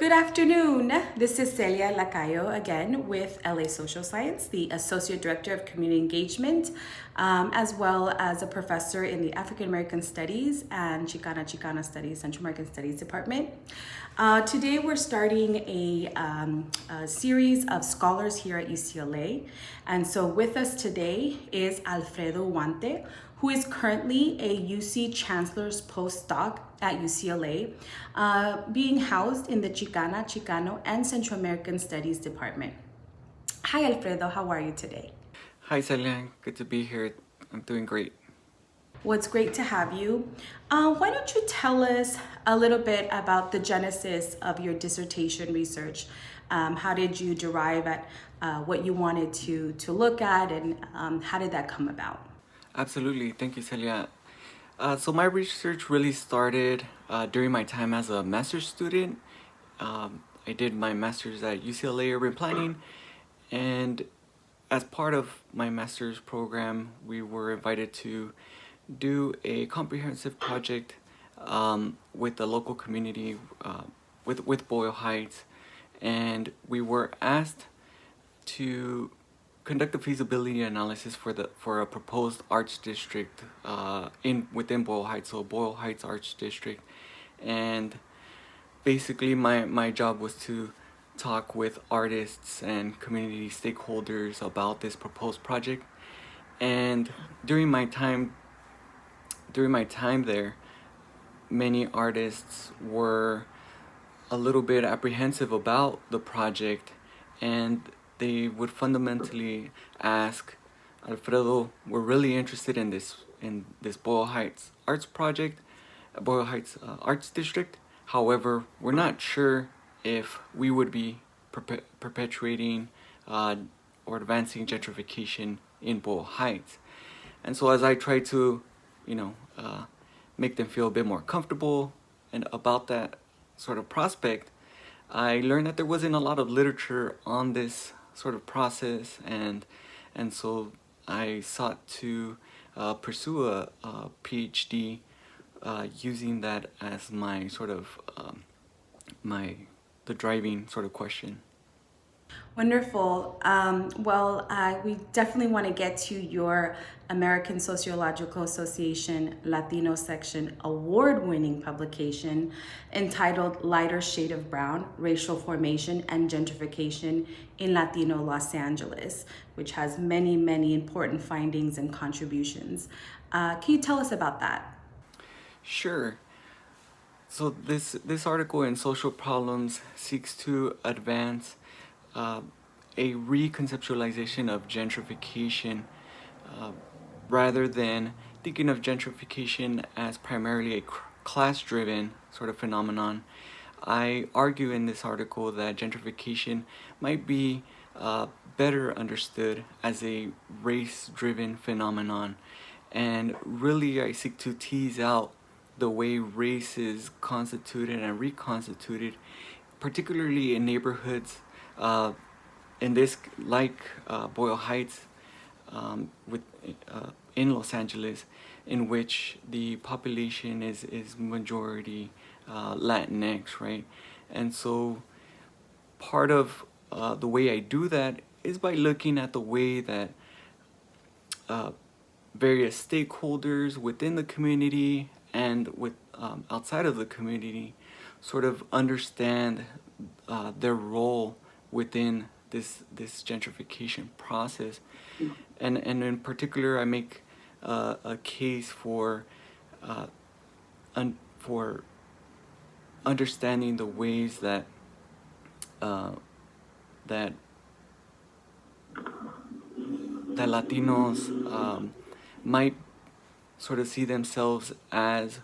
Good afternoon. This is Celia Lacayo again with LA Social Science, the Associate Director of Community Engagement, as well as a professor in the African American Studies and Chicana Studies, Central American Studies Department. Today we're starting a series of scholars here at UCLA. And so with us today is Alfredo Huante, who is currently a UC Chancellor's postdoc at UCLA, being housed in the Chicano, and Central American Studies Department. Hi, Alfredo. How are you today? Hi, Celia. Good to be here. I'm doing great. Well, it's great to have you. Why don't you tell us a little bit about the genesis of your dissertation research? How did you derive at what you wanted to look at, and how did that come about? Absolutely. Thank you, Celia. So my research really started during my time as a master's student. I did my master's at UCLA Urban Planning, and as part of my master's program, we were invited to do a comprehensive project with the local community, with Boyle Heights, and we were asked to conduct a feasibility analysis for a proposed arts district in within Boyle Heights, so Boyle Heights Arts District, and basically my job was to talk with artists and community stakeholders about this proposed project. And during my time there, many artists were a little bit apprehensive about the project, and they would fundamentally ask, Alfredo, we're really interested in this Boyle Heights Arts project, Boyle Heights Arts District. However, we're not sure if we would be perpetuating or advancing gentrification in Boyle Heights. And so, as I tried to, you know, make them feel a bit more comfortable and about that sort of prospect, I learned that there wasn't a lot of literature on this sort of process, and so I sought to pursue a PhD using that as my sort of my the driving sort of question. Wonderful. We definitely want to get to your American Sociological Association Latino section award-winning publication entitled Lighter Shade of Brown, Racial Formation and Gentrification in Latino Los Angeles, which has many, many important findings and contributions. Can you tell us about that? Sure. So this article in Social Problems seeks to advance uh, a reconceptualization of gentrification, uh, rather than thinking of gentrification as primarily a class-driven sort of phenomenon. I argue in this article that gentrification might be better understood as a race-driven phenomenon, and really I seek to tease out the way race is constituted and reconstituted, particularly in neighborhoods uh, in this like Boyle Heights, with in Los Angeles, in which the population is majority Latinx, right? And so part of the way I do that is by looking at the way that uh, various stakeholders within the community and with outside of the community sort of understand their role within this gentrification process, and in particular I make a case uh, for understanding the ways that uh, that that Latinos might sort of see themselves as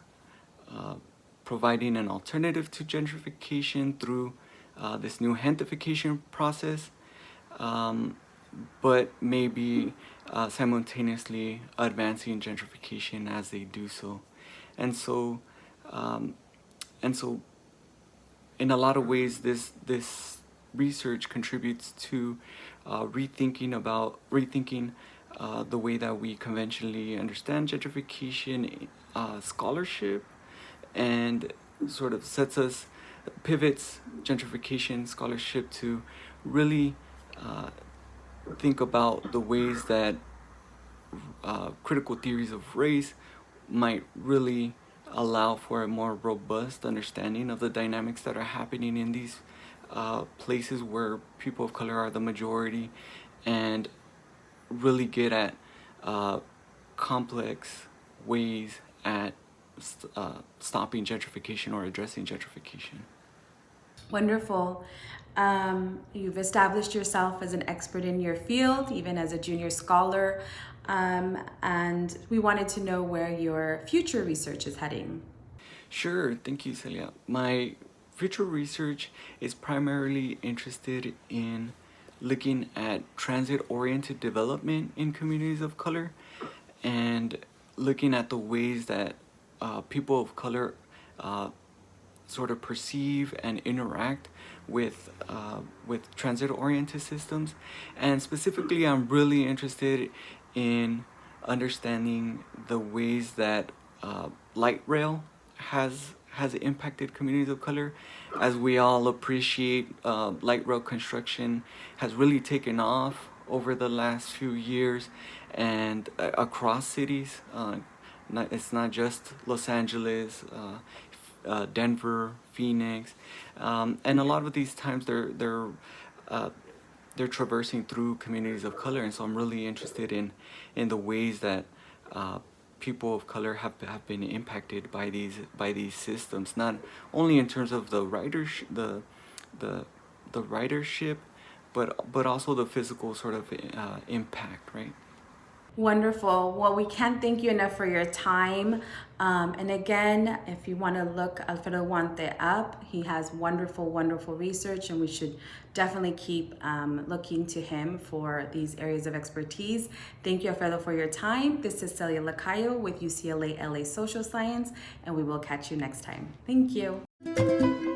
uh, providing an alternative to gentrification through this new gentrification process, um, but maybe simultaneously advancing gentrification as they do so. And so, um, and so, in a lot of ways, this research contributes to rethinking the way that we conventionally understand gentrification scholarship, and sort of sets us pivots gentrification scholarship to really think about the ways that critical theories of race might really allow for a more robust understanding of the dynamics that are happening in these places where people of color are the majority, and really get at complex ways at stopping gentrification or addressing gentrification. Wonderful. You've established yourself as an expert in your field, even as a junior scholar, and we wanted to know where your future research is heading. Sure, thank you, Celia. My future research is primarily interested in looking at transit-oriented development in communities of color, and looking at the ways that people of color sort of perceive and interact with transit-oriented systems. And specifically, I'm really interested in understanding the ways that light rail has impacted communities of color. As we all appreciate, light rail construction has really taken off over the last few years, and across cities. It's not just Los Angeles, Denver, Phoenix, and a lot of these times they're traversing through communities of color, and so I'm really interested in the ways that people of color have been impacted by these systems, not only in terms of the ridership, but also the physical sort of impact, right? Wonderful. Well, we can't thank you enough for your time. And again, if you want to look Alfredo Huante up, he has wonderful, wonderful research, and we should definitely keep looking to him for these areas of expertise. Thank you, Alfredo, for your time. This is Celia Lacayo with UCLA LA Social Science, and we will catch you next time. Thank you.